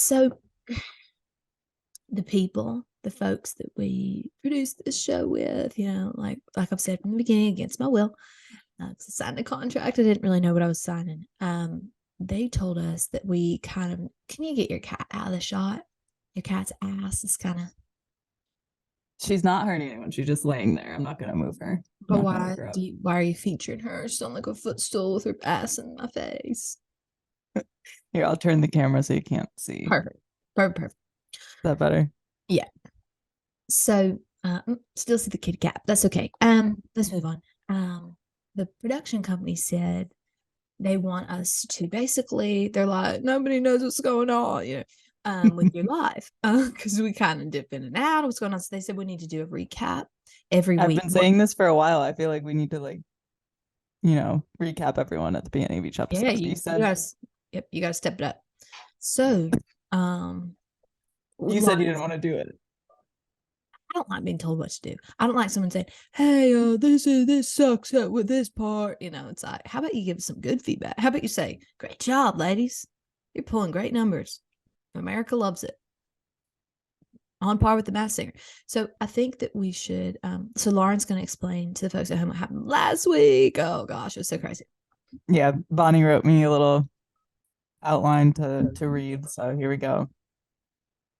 So the folks that we produced this show with, like I've said from the beginning, against my will, I signed a contract. I didn't really know what I was signing. They told us that we can you get your cat out of the shot? Your cat's ass is kind of. She's not hurting anyone. She's just laying there. I'm not gonna move her. I'm But not gonna wake her up. why are you featuring her? She's on like a footstool with her ass in my face. Here, I'll turn the camera so you can't see. Is Perfect. Perfect. that better? Yeah. So still see the kitty cat. That's okay. Let's move on. The production company said they want us to basically, they're like, nobody knows what's going on, with your life. Because we kind of dip in and out of what's going on. So they said we need to do a recap every I've week. been saying this for a while. I feel like we need to recap everyone at the beginning of each episode. Yeah, You said you gotta step it up. So you said you didn't want to do it. I don't like being told what to do. I don't like someone saying, "Hey, this sucks with this part." It's like, how about you give some good feedback? How about you say, "Great job, ladies. You're pulling great numbers. America loves it." On par with the Masked Singer. So I think that we should. So Lauren's going to explain to the folks at home what happened last week. Oh gosh, it was so crazy. Yeah, Bonnie wrote me a little outline to read. So here we go.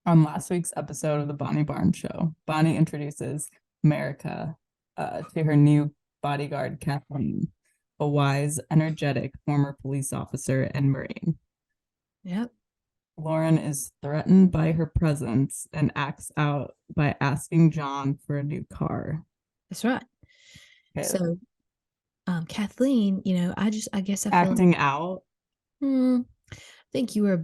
On last week's episode of the Bonnie Barnes Show, Bonnie introduces America to her new bodyguard, Cathleen, a wise, energetic former police officer and Marine. Yep. Lauren is threatened by her presence and acts out by asking John for a new car. That's right. Okay. So, Cathleen, I guess I feel acting out. I think you were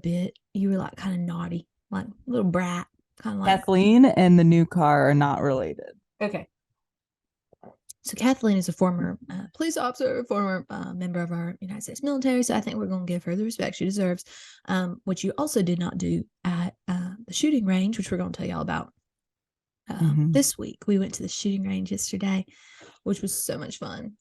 like kind of naughty, like a little brat, kind of like. Kathleen and the new car are not related. Okay. So Cathleen is a former police officer, former member of our United States military. So I think we're going to give her the respect she deserves, which you also did not do at the shooting range, which we're going to tell y'all about this week. We went to the shooting range yesterday, which was so much fun.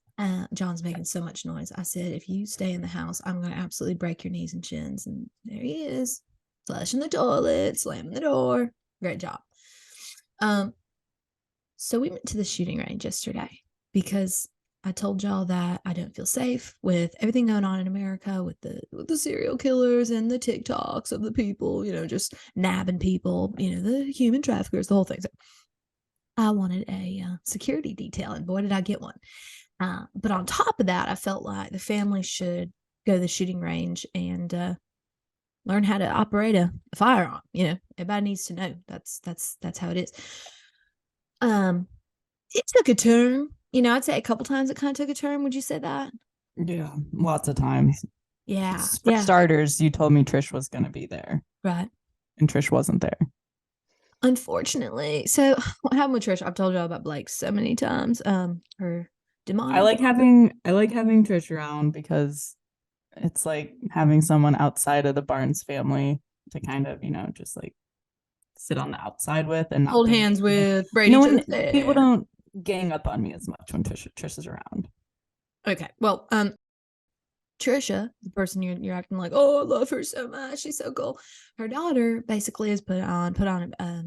John's making so much noise. I said, if you stay in the house, I'm going to absolutely break your knees and shins. And there he is, flushing the toilet, slamming the door. Great job. So we went to the shooting range yesterday because I told y'all that I don't feel safe with everything going on in America with the serial killers and the TikToks of the people, just nabbing people, the human traffickers, the whole thing. So I wanted a security detail, and boy, did I get one. But on top of that, I felt like the family should go to the shooting range and learn how to operate a firearm. Everybody needs to know. That's how it is. It took a turn. I'd say a couple times it kind of took a turn. Would you say that? Yeah, lots of times. Yeah. For starters, you told me Trish was going to be there. Right. And Trish wasn't there. Unfortunately. So what happened with Trish? I've told y'all about Blake so many times. Her demonic. I like having Trish around because it's like having someone outside of the Barnes family to kind of, just like sit on the outside with and not hold hands with, braid each other's hair. People don't gang up on me as much when Trish is around. Okay. Well, Trisha, the person you're acting like, oh, I love her so much, she's so cool. Her daughter basically is put on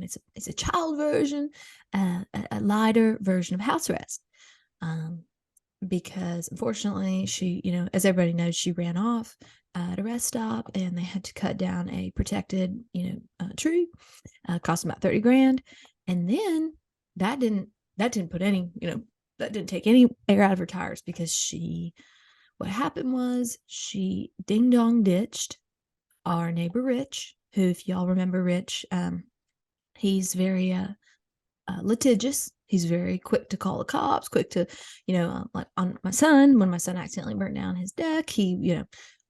it's a child version, a lighter version of house arrest. Because unfortunately she, as everybody knows, she ran off at a rest stop and they had to cut down a protected, tree. Cost about $30,000. And then that didn't put any, that didn't take any air out of her tires because what happened was she ding dong ditched our neighbor Rich, who, if y'all remember Rich, he's very litigious. He's very quick to call the cops, quick to, like on my son, when my son accidentally burnt down his deck, he,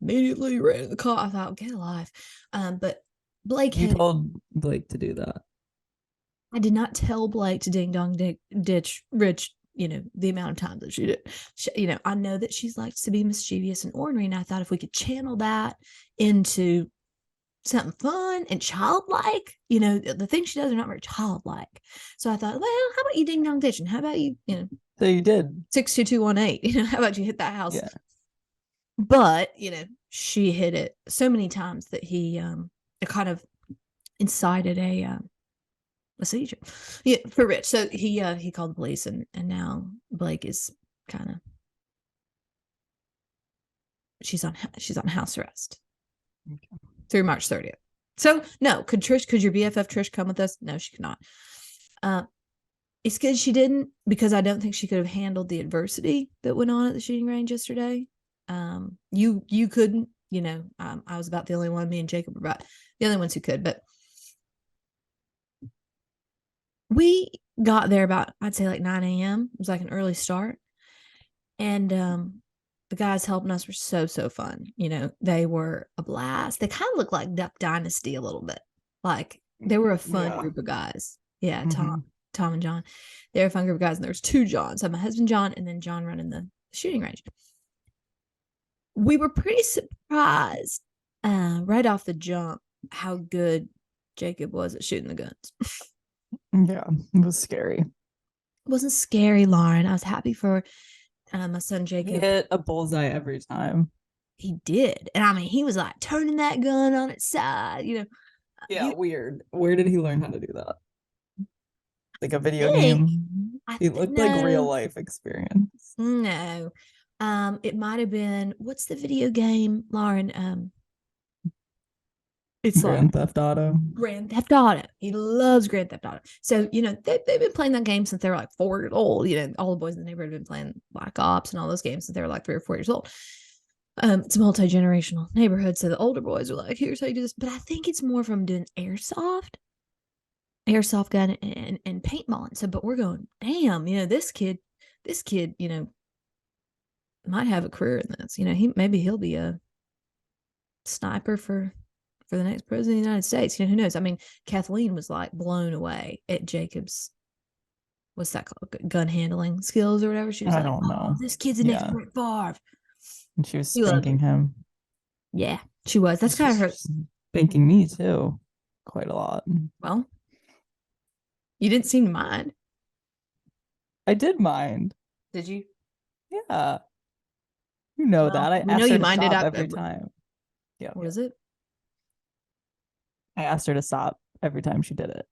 immediately ran to the car. I thought, get alive. But Blake told Blake to do that. I did not tell Blake to ding dong ditch Rich, the amount of times that she did. I know that she's likes to be mischievous and ornery, and I thought if we could channel that into something fun and childlike, the things she does are not very childlike. So I thought, well, how about you ding dong ditch, and how about you, So you did 62218. How about you hit that house? Yeah. But she hit it so many times that he it kind of incited a seizure. Yeah, for Rich. So he called the police, and now Blake is kind of she's on house arrest through March 30th. So no, could your BFF Trish come with us? No, she could not. It's good she didn't, because I don't think she could have handled the adversity that went on at the shooting range yesterday. You couldn't, I was about the only one. Me and Jacob were about the only ones who could, but we got there about, I'd say, like 9 a.m. It was like an early start. And the guys helping us were so fun. They were a blast. They kind of looked like Duck Dynasty a little bit. Like, they were a fun group of guys. Yeah, Tom and John. They were a fun group of guys. And there was 2 Johns. I had my husband John, and then John running the shooting range. We were pretty surprised right off the jump how good Jacob was at shooting the guns. Yeah, it was scary. It wasn't scary, Lauren. I was happy for my son Jacob. He hit a bullseye every time. He did. And I mean, he was like turning that gun on its side, Yeah, weird. Where did he learn how to do that? Like a video game? It looked like real life experience. No. It might have been, what's the video game, Lauren? It's Grand Theft Auto. Grand Theft Auto. He loves Grand Theft Auto. So, they've been playing that game since they were like 4 years old. All the boys in the neighborhood have been playing Black Ops and all those games since they were like 3 or 4 years old. It's a multi-generational neighborhood. So the older boys are like, here's how you do this. But I think it's more from doing airsoft gun and paintballing. So, but we're going, damn, this kid, might have a career in this. He'll be a sniper for the next president of the United States. Who knows? I mean, Cathleen was like blown away at Jacob's, what's that called? Gun handling skills or whatever. She was I don't know. This kid's the next Brett Favre. And she was spanking him. Yeah, she was. That's kind of her. Spanking me too. Quite a lot. Well, you didn't seem to mind. I did mind. Did you? Yeah. You know that. I asked her to stop every time. Yeah. What is it? I asked her to stop every time she did it.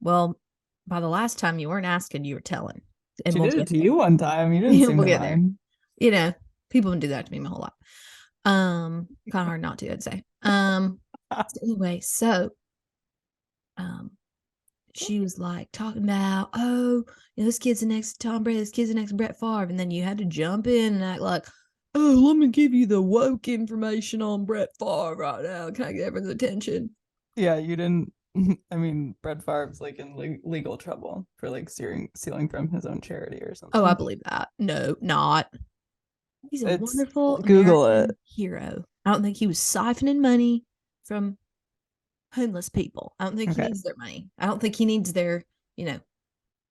Well, by the last time you weren't asking, you were telling. And she did it to you one time. You didn't seem to mind. People would do that to me my whole life. Kind of hard not to, I'd say. Anyway, so she was like talking about, this kid's the next Tom Brady, this kid's the next Brett Favre, and then you had to jump in and act like, let me give you the woke information on Brett Favre right now. Can I get everyone's attention? Yeah, you didn't. I mean, Brett Favre's like in legal trouble for like stealing from his own charity or something. Oh, I believe that. No, not. He's a wonderful Google American hero. I don't think he was siphoning money from homeless people. I don't think he needs their money. I don't think he needs their,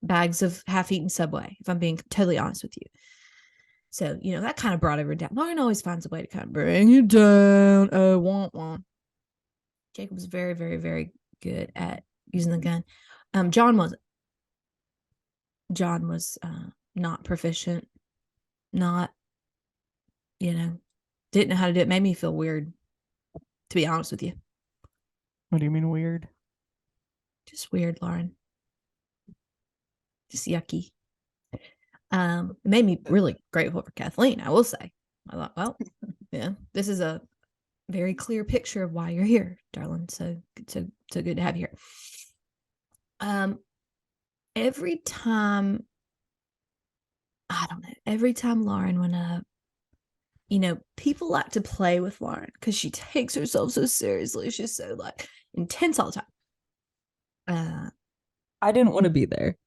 bags of half-eaten Subway, if I'm being totally honest with you. So, that kind of brought everyone down. Lauren always finds a way to kind of bring you down. Oh, want. Jacob was very, very, very good at using the gun. John wasn't. John was not proficient, not, didn't know how to do it. Made me feel weird, to be honest with you. What do you mean weird? Just weird, Lauren. Just yucky. It made me really grateful for Cathleen, I will say. I thought, well, yeah, this is a very clear picture of why you're here, darling. So good to have you here. Every time Lauren went up, people like to play with Lauren because she takes herself so seriously. She's so like intense all the time. I didn't want to be there.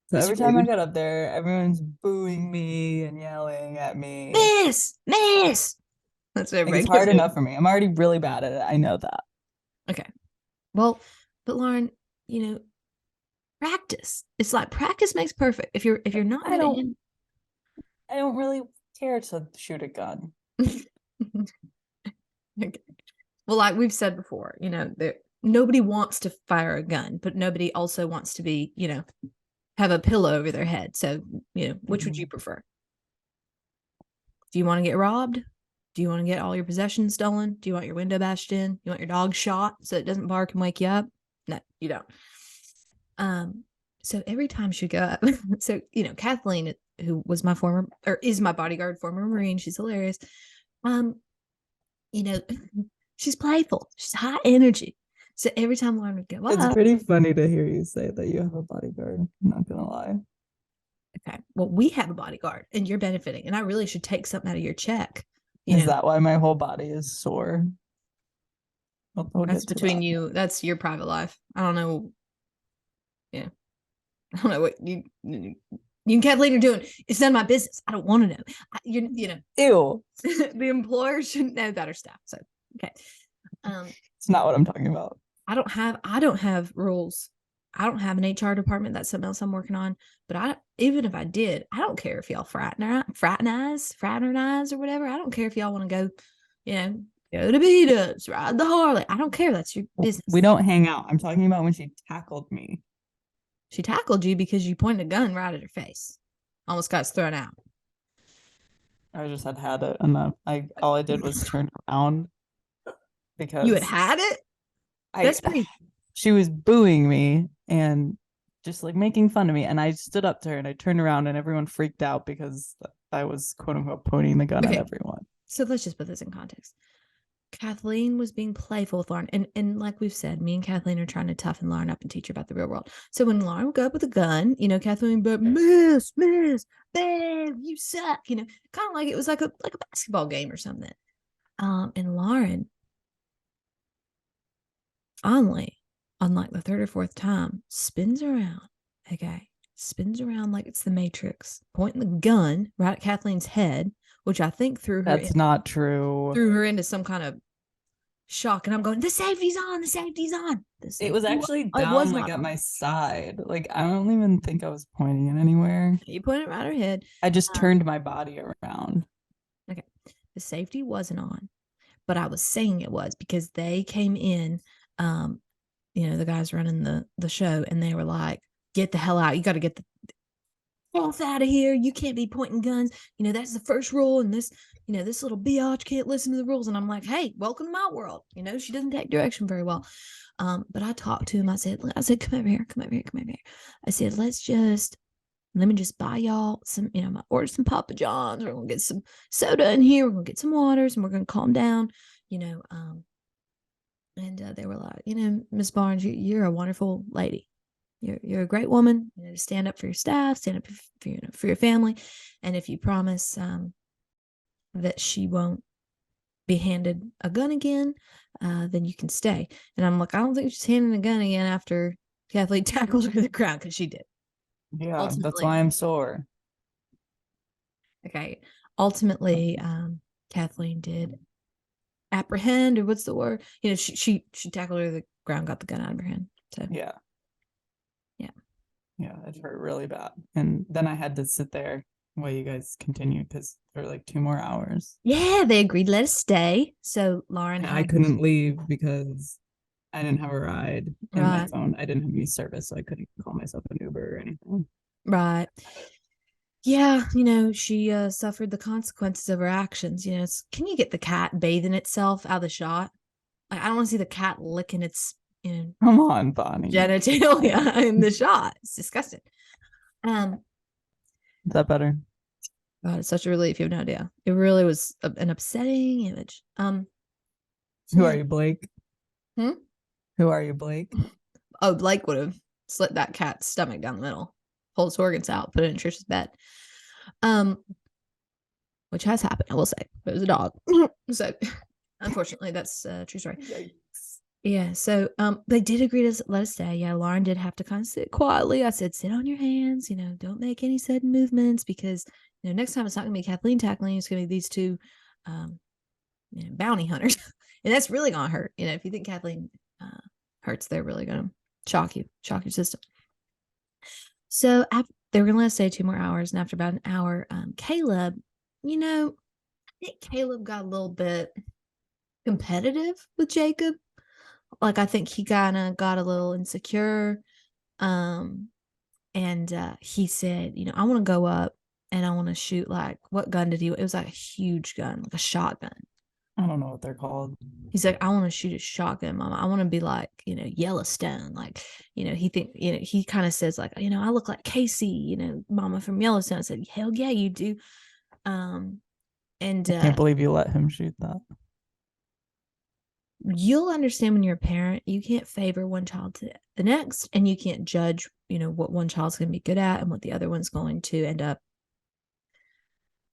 So every time I got up there, everyone's booing me and yelling at me. Miss! That's everybody. It's hard enough for me. I'm already really bad at it. I know that. Okay. Well, but Lauren, practice. It's like practice makes perfect. If you're not, I don't really care to shoot a gun. Okay. Well, like we've said before, nobody wants to fire a gun, but nobody also wants to be, have a pillow over their head. So, which would you prefer? Do you want to get robbed? Do you want to get all your possessions stolen? Do you want your window bashed in? You want your dog shot so it doesn't bark and wake you up? No, you don't. So every time she'd go up, so Kathleen, who was my former or is my bodyguard, former Marine, she's hilarious. You know, she's playful, she's high energy. So every time Lauren would go It's up, pretty funny to hear you say that you have a bodyguard. I'm not gonna lie. okay, well, we have a bodyguard and you're benefiting, and I really should take something out of your check. Is that why my whole body is sore? We'll That's get to between that. you. That's your private life. I don't know. Yeah. I don't know what you and Kathleen are doing. It's none of my business. I don't want to know. Ew. The employer shouldn't know about her staff. So okay. It's not what I'm talking about. I don't have rules. I don't have an HR department. That's something else I'm working on. But even if I did, I don't care if y'all fraternize or whatever. I don't care if y'all want to go, go to Beatus, ride the Harley. I don't care. That's your business. We don't hang out. I'm talking about when she tackled me. She tackled you because you pointed a gun right at her face. Almost got us thrown out. I just had it enough. All I did was turn around because you had it. That's pretty. She was booing me and just like making fun of me, and I stood up to her and I turned around and everyone freaked out because I was quote unquote pointing the gun at everyone. So let's just put this in context. Kathleen was being playful with Lauren, and like we've said, me and Kathleen are trying to toughen Lauren up and teach her about the real world. So when Lauren would go up with a gun, Kathleen would be, miss, babe, you suck, kind of like it was like a basketball game or something. And Lauren, finally, on like the third or fourth time, spins around like it's the Matrix, pointing the gun right at Kathleen's head, which I think threw her. That's not true. Threw her into some kind of shock, and I'm going, the safety's on. It was actually down like at my side. Like I don't even think I was pointing it anywhere. You pointed it right at her head. I just turned my body around. Okay. The safety wasn't on, but I was saying it was because they came in, the guys running the show, and they were like, get the hell out. You got to get the off out of here. You can't be pointing guns. That's the first rule. And this, this little biatch can't listen to the rules. And I'm like, hey, welcome to my world. She doesn't take direction very well. But I talked to him. I said, come over here. I said, let me just buy y'all some, order some Papa John's. We're going to get some soda in here. We're going to get some waters and we're going to calm down, and they were like, Miss Barnes, you're a wonderful lady. You're a great woman. To stand up for your staff, stand up for your family, and if you promise that she won't be handed a gun again, then you can stay. And I'm like, I don't think she's handing a gun again after Kathleen tackled her to the ground, because she did. Yeah, ultimately, that's why I'm sore. Okay, ultimately, Kathleen did apprehend, or what's the word? She tackled her to the ground, got the gun out of her hand. So yeah, it hurt really bad. And then I had to sit there while you guys continued for like 2 more hours. Yeah, they agreed to let us stay. So Lauren, I couldn't leave because I didn't have a ride in my phone. I didn't have any service, so I couldn't call myself an Uber or anything. Right. Yeah, she suffered the consequences of her actions. Can you get the cat bathing itself out of the shot? Like, I don't want to see the cat licking its come on, Bonnie, genitalia in the shot. It's disgusting. Is that better? God, it's such a relief. You have no idea. It really was an upsetting image. Who are you, Blake? Who are you, Blake? Oh, Blake would have slit that cat's stomach down the middle, pulled its organs out, put it in Trisha's bed. Which has happened, I will say. But it was a dog. So unfortunately, that's a true story. Yikes. Yeah, so they did agree to let us stay. Yeah, Lauren did have to kind of sit quietly. I said, sit on your hands, don't make any sudden movements, because next time it's not gonna be Kathleen tackling, it's gonna be these two bounty hunters. And that's really gonna hurt. If you think Kathleen hurts, they're really gonna shock your system. So they were gonna let us stay 2 more hours, and after about an hour, Caleb, I think Caleb got a little bit competitive with Jacob. Like, I think he kind of got a little insecure. And he said, I want to go up and I want to shoot like, what gun did he? It was like a huge gun, like a shotgun. I don't know what they're called. He's like, I want to shoot a shotgun, Mama. I want to be like, Yellowstone. Like, he kind of says like, I look like Casey, Mama from Yellowstone. I said, hell yeah, you do. And I can't believe you let him shoot that. you'll understand when you're a parent, you can't favor one child to the next, and you can't judge, what one child's going to be good at and what the other one's going to end up,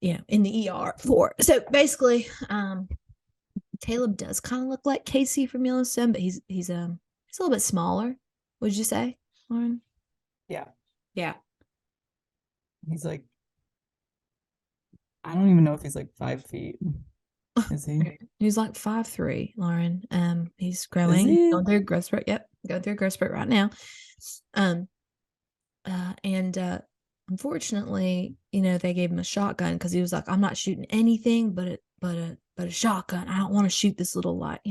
in the ER for. So basically, Caleb does kind of look like Casey from Yellowstone, but he's a little bit smaller. Would you say, Lauren? Yeah. Yeah. He's like, I don't even know if he's like 5 feet. Is he? He's like 5'3", Lauren. He's growing. Is he? Going through growth spurt. Yep, going through growth spurt right now. And unfortunately, they gave him a shotgun because he was like, I'm not shooting anything but a shotgun. I don't want to shoot this little like,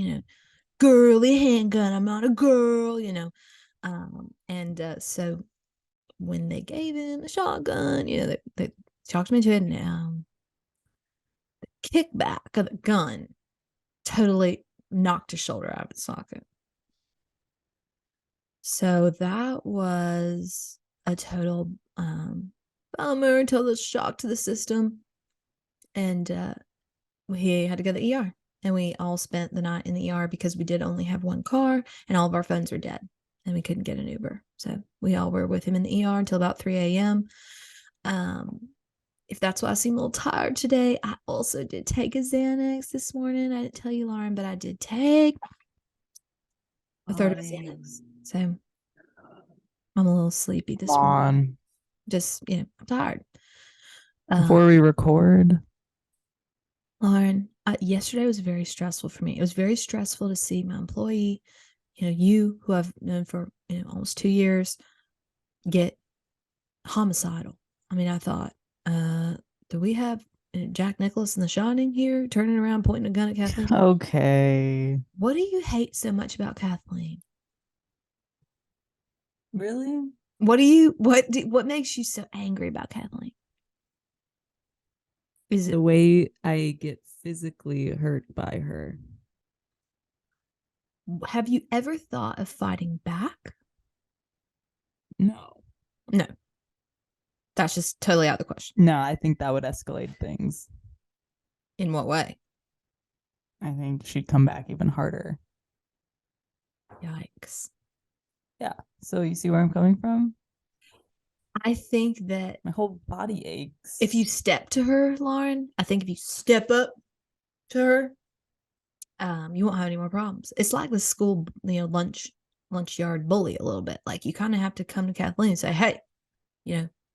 girly handgun. I'm not a girl, And so when they gave him a shotgun, they talked him into it, and the kickback of the gun totally knocked his shoulder out of its socket. So that was a total bummer, total shock to the system. And he had to go to the ER. And we all spent the night in the ER because we did only have one car and all of our phones were dead and we couldn't get an Uber. So we all were with him in the ER until about 3 a.m. If that's why I seem a little tired today, I also did take a Xanax this morning. I didn't tell you, Lauren, but I did take a third of a Xanax. So I'm a little sleepy this morning. Just, I'm tired. Before we record, Lauren, yesterday was very stressful for me. It was very stressful to see my employee, you who I've known for almost 2 years, get homicidal. I mean, I thought, do we have Jack Nicklaus in The Shining here, turning around, pointing a gun at Cathleen? Okay. What do you hate so much about Cathleen? Really? What makes you so angry about Cathleen? Is it the way I get physically hurt by her? Have you ever thought of fighting back? No. That's just totally out of the question. No, I think that would escalate things. In what way? I think she'd come back even harder. Yikes. Yeah. So you see where I'm coming from? I think that my whole body aches. If you step to her, Lauren, I think if you step up to her, you won't have any more problems. It's like the school, lunch yard bully a little bit. Like you kind of have to come to Kathleen and say, hey,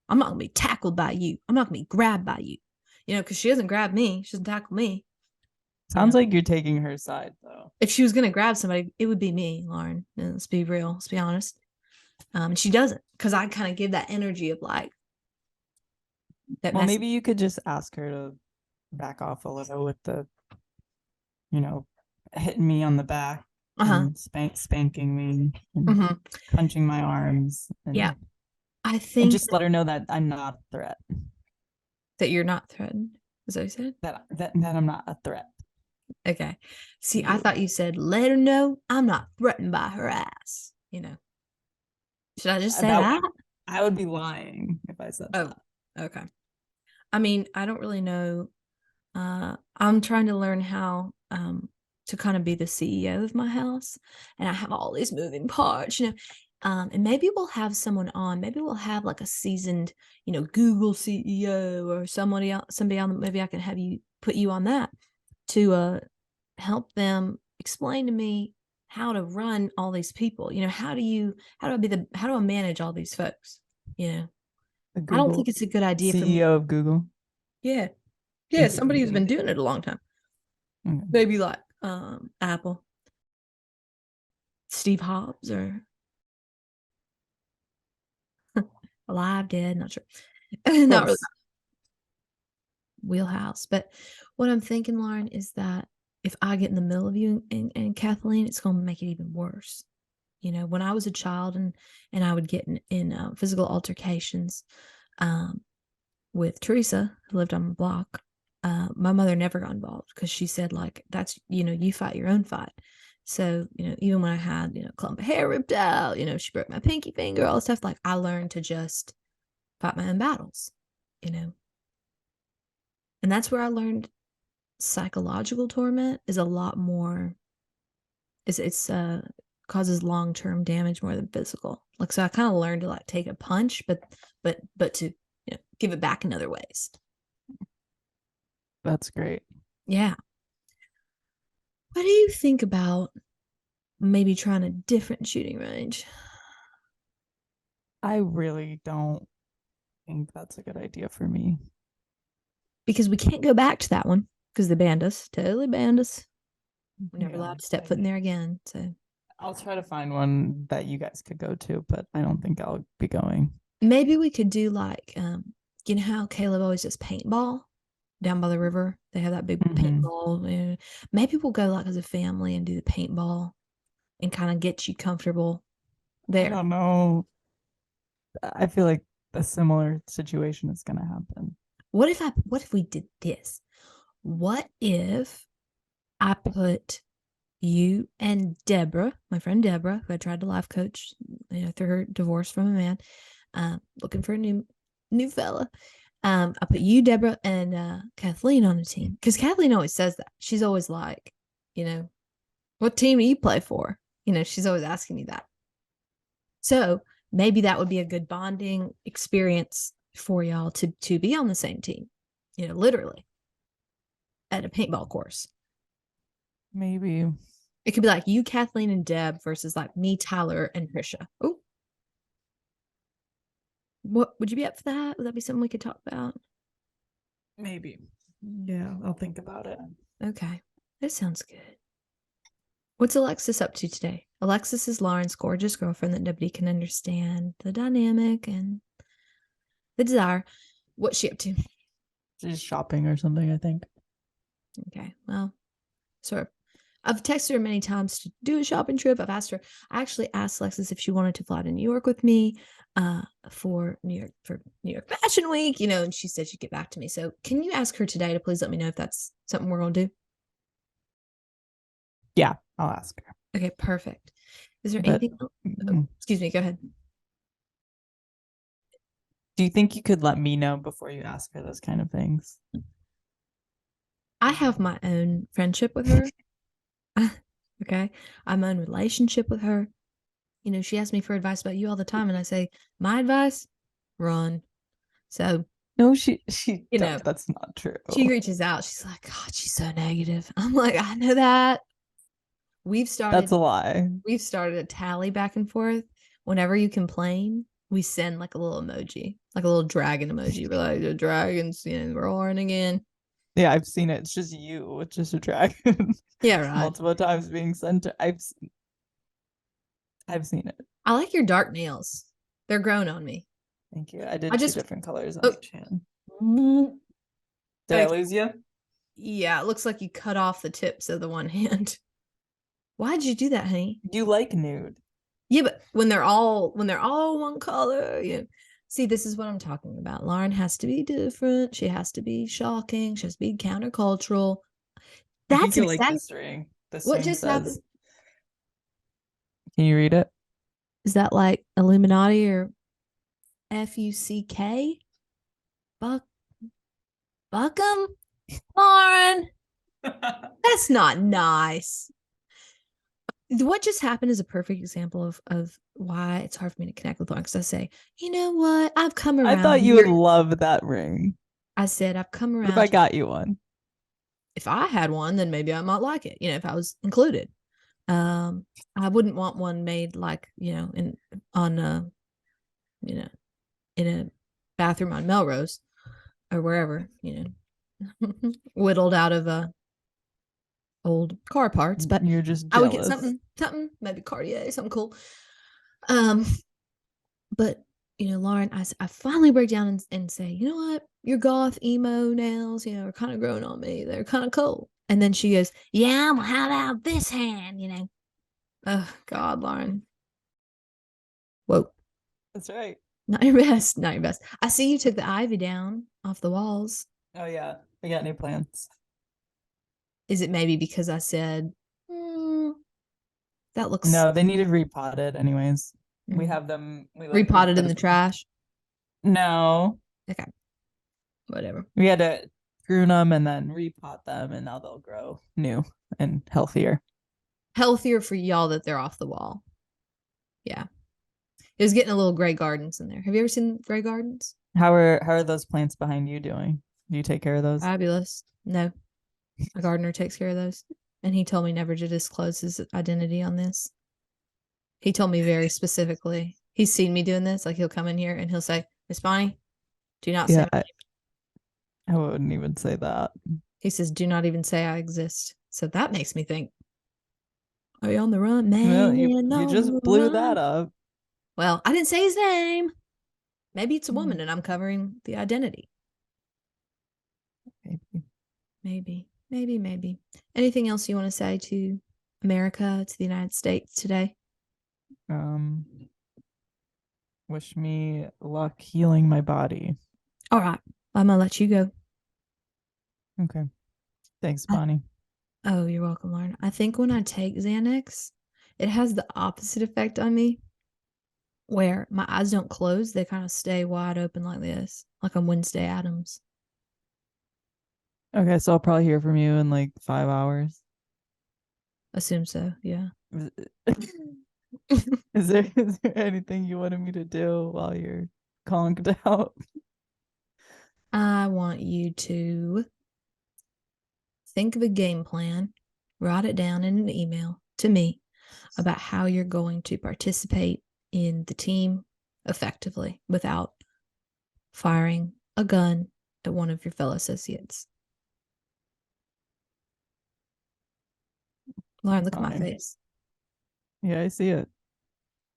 I'm not gonna be tackled by you. I'm not gonna be grabbed by you. Because she doesn't grab me. She doesn't tackle me. Sounds like you're taking her side, though. If she was gonna grab somebody, it would be me, Lauren. Let's be real. Let's be honest. And she doesn't, because I kind of give that energy of like that. Well, maybe you could just ask her to back off a little with the, hitting me on the back, and spanking me, and punching my arms. And, I think, and just let her know that I'm not a threat. That you're not threatened. Is that what you said? That I'm not a threat. Okay. See, I thought you said let her know I'm not threatened by her ass. Should I just say that? I would be lying if I said that. Okay. I mean, I don't really know. I'm trying to learn how to kind of be the CEO of my house, and I have all these moving parts, and maybe we'll have someone on. Maybe we'll have like a seasoned, Google CEO or somebody else. Maybe I can have you put you on that to help them explain to me how to run all these people. How do I manage all these folks? I don't think it's a good idea CEO for me. of Google. Yeah, somebody who's been doing it a long time. Maybe like Apple, Steve Jobs, or alive, dead, not sure. Not really wheelhouse. But what I'm thinking, Lauren, is that if I get in the middle of you and Kathleen, it's going to make it even worse. When I was a child and I would get in physical altercations with Teresa, who lived on the block, my mother never got involved because she said, like, that's, you fight your own fight. So, even when I had, a clump of hair ripped out, she broke my pinky finger, all this stuff, like, I learned to just fight my own battles, you know. And that's where I learned psychological torment is a lot more, it's causes long-term damage more than physical. Like, so I kind of learned to, like, take a punch, but to, give it back in other ways. That's great. Yeah. What do you think about maybe trying a different shooting range? I really don't think that's a good idea for me. Because we can't go back to that one because they banned us, totally banned us. We're never allowed to step foot in there again. So I'll try to find one that you guys could go to, but I don't think I'll be going. maybe we could do like, you know how Caleb always does paintball down by the river? They have that big paintball. Maybe we'll go like as a family and do the paintball and kind of get you comfortable there. I don't know. I feel like a similar situation is going to happen. What if we did this? What if I put you and Deborah, my friend Deborah, who I tried to life coach, through her divorce from a man, looking for a new fella. I put you, Deborah, and Cathleen on a team because Kathleen always says that. She's always like, what team do you play for? She's always asking me that. So maybe that would be a good bonding experience for y'all to be on the same team, literally at a paintball course. Maybe. It could be like you, Kathleen, and Deb versus like me, Tyler, and Trisha. Oh, what would you be up for that? Would that be something we could talk about? Maybe. Yeah, I'll think about it. Okay, that sounds good. What's Alexis up to today? Alexis is Lauren's gorgeous girlfriend that nobody can understand the dynamic and the desire. What's she up to? She's shopping or something, I think. Okay, well, sort of. I've texted her many times to do a shopping trip. I actually asked Alexis if she wanted to fly to New York with me for New York Fashion Week, and she said she'd get back to me. So can you ask her today to please let me know if that's something we're going to do? Yeah, I'll ask her. Okay, perfect. Is there anything else? Oh, excuse me, go ahead. Do you think you could let me know before you ask her those kind of things? I have my own friendship with her. Okay. I have my own relationship with her. She asks me for advice about you all the time, and I say, my advice, run. So no, she does. That's not true. She reaches out. She's like, God, she's so negative. I'm like, I know that. That's a lie. We've started a tally back and forth. Whenever you complain, we send like a little emoji, like a little dragon emoji. We're like, the dragons, roaring again. Yeah, I've seen it. It's just you. It's just a dragon. Yeah, right. Multiple times being sent to. I've seen it. I like your dark nails. They're grown on me. Thank you. I did two different colors on each hand. Did I lose you? Yeah, it looks like you cut off the tips of the one hand. Why'd you do that, honey? You like nude. Yeah, but when they're all one color, See, this is what I'm talking about. Lauren has to be different. She has to be shocking. She has to be countercultural. That's exactly like this ring. What just happened? Can you read it? Is that like Illuminati or FUCK? Buckham? Lauren? That's not nice. What just happened is a perfect example of why it's hard for me to connect with Lauren, because I say, you know what? I've come around. I thought you would love that ring. I said, I've come around. What if I got you one? If I had one, then maybe I might like it, if I was included. I wouldn't want one made like, in a bathroom on Melrose or wherever, whittled out of old car parts, but you're just jealous. I would get something, maybe Cartier, something cool. But Lauren, I finally break down and say, you know what, your goth emo nails, are kind of growing on me. They're kind of cool. And then she goes, yeah, well, how about this hand? Oh God, Lauren. Whoa. That's right. Not your best. Not your best. I see you took the ivy down off the walls. Oh yeah, I got new plants. Is it maybe because I said, "Hmm, that looks No, they needed repotted anyways. We mm, have them. We repotted put in the them. trash"? No, Okay, whatever. we had to prune them and then repot them, and now they'll grow new and healthier. Healthier for y'all that they're off the wall. Yeah. It was getting a little gray gardens in there. Have you ever seen gray gardens? How are those plants behind you doing? Do you take care of those? Fabulous. No, a gardener takes care of those. And he told me never to disclose his identity on this. He told me very specifically. He's seen me doing this. Like he'll come in here and he'll say, Miss Bonnie, do not say Yeah, my I, name. I wouldn't even say that. He says, do not even say I exist. So that makes me think, are you on the run? Well, Man you on the just blew that run. up. Well, I didn't say his name. Maybe it's a Hmm, woman and I'm covering the identity. maybe. Maybe. Anything else you want to say to America, to the United States today? Um, Wish me luck healing my body. All right. I'm going to let you go. Okay. Thanks, I, Bonnie. oh, you're welcome, Lauren. I think when I take Xanax, it has the opposite effect on me where my eyes don't close. They kind of stay wide open like this, like I'm Wednesday Adams. Okay, so I'll probably hear from you in like 5 hours. Assume so. Yeah. Is there anything you wanted me to do while you're conked out? I want you to think of a game plan, write it down in an email to me about how you're going to participate in the team effectively without firing a gun at one of your fellow associates. Lauren, look at my Fine. face. Yeah, I see it.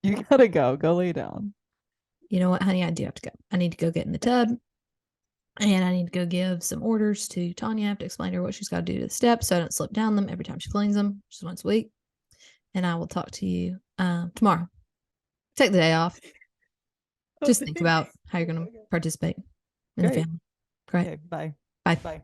You gotta go. Go lay down. You know what, honey? I do have to go. I need to go get in the tub and I need to go give some orders to Tanya. I have to explain to her what she's got to do to the steps so I don't slip down them every time she cleans them, just once a week. And I will talk to you tomorrow. Take the day off. Oh, Just think about thanks. how you're going to Okay. participate in the Great. family. Great. Okay, bye. Bye. Bye.